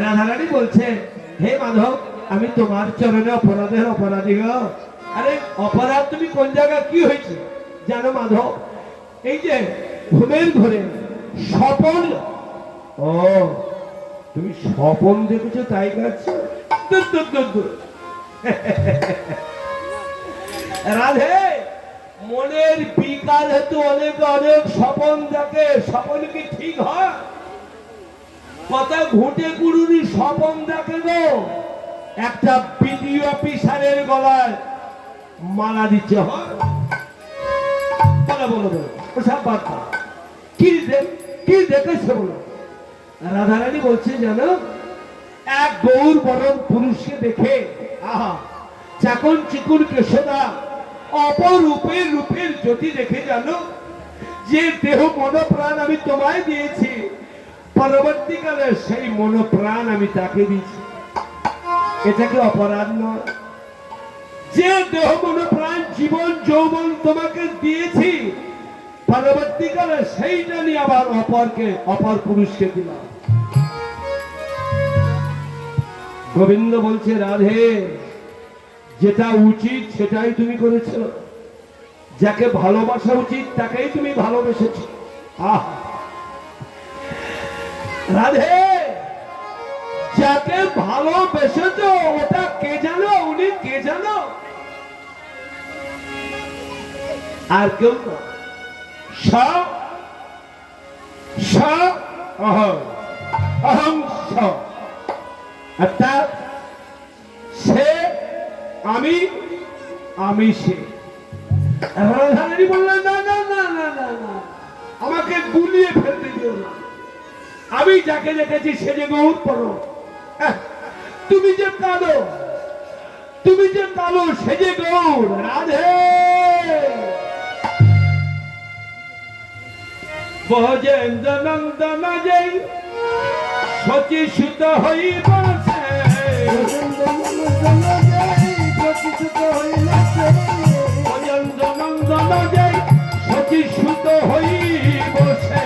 রাধারানী বলছে, হে মাধব, আমি তোমার চরণে অপরাধের অপরাধী গো। আরে অপরাধ তুমি কোন জায়গা কি হয়েছে জানো মাধব? এই যে ঘুমের ঘরে স্বপন, ও তুমি স্বপন দেখেছো তাই কাছে রাধে, মনের বিকার হেতু অনেক অনেক স্বপন দেখে। স্বপন কি ঠিক হয়? কথা ঘুটে কুড়ুনি স্বপন দেখে গো। একটা বিডিও অফিসারের গলায় মালা দিচ্ছে হয়। বলো বলো বলো, ওসব বাদ দাও। কি দেখেছে বলো? রাধারানী বলছে জানো, এক গৌর বরণ পুরুষকে দেখে, আহা, চাকন চিকুর কেশদা অপরূপের রূপের জ্যোতি দেখে জানো, যে দেহ মনোপ্রাণ আমি তোমায় দিয়েছি, পরবর্তীকালে সেই মনোপ্রাণ আমি তাকে দিয়েছি। এটা কি অপরাধ নয়? যে দেহ মনোপ্রাণ জীবন যৌবন তোমাকে দিয়েছি, পরবর্তীকালে সেইটা নিয়ে আবার অপর পুরুষকে দিলাম। গোবিন্দ বলছে, রাধে, যেটা উচিত সেটাই তুমি করেছ। যাকে ভালোবাসা উচিত তাকেই তুমি ভালোবেসেছ। আহ রাধে, যাকে ভালোবেসেছ ওটা কে জানো? উনি কে জানো? আর কেউ না। অহং অর্থাৎ সে আমি, আমি সে। রাধারানী বললেন, না না না না না না, আমাকে গুলিয়ে ফেলতে দিও না। আমি যাকে দেখেছি সে যে গৌর পড়ো। তুমি যে কালো, তুমি যে কালো, সে যে গৌর। রাধে বজেন্দ্র নন্দন জয় সচি সুত হইবছে, বজেন্দ্র নন্দন জয় সচি সুত হইবছে।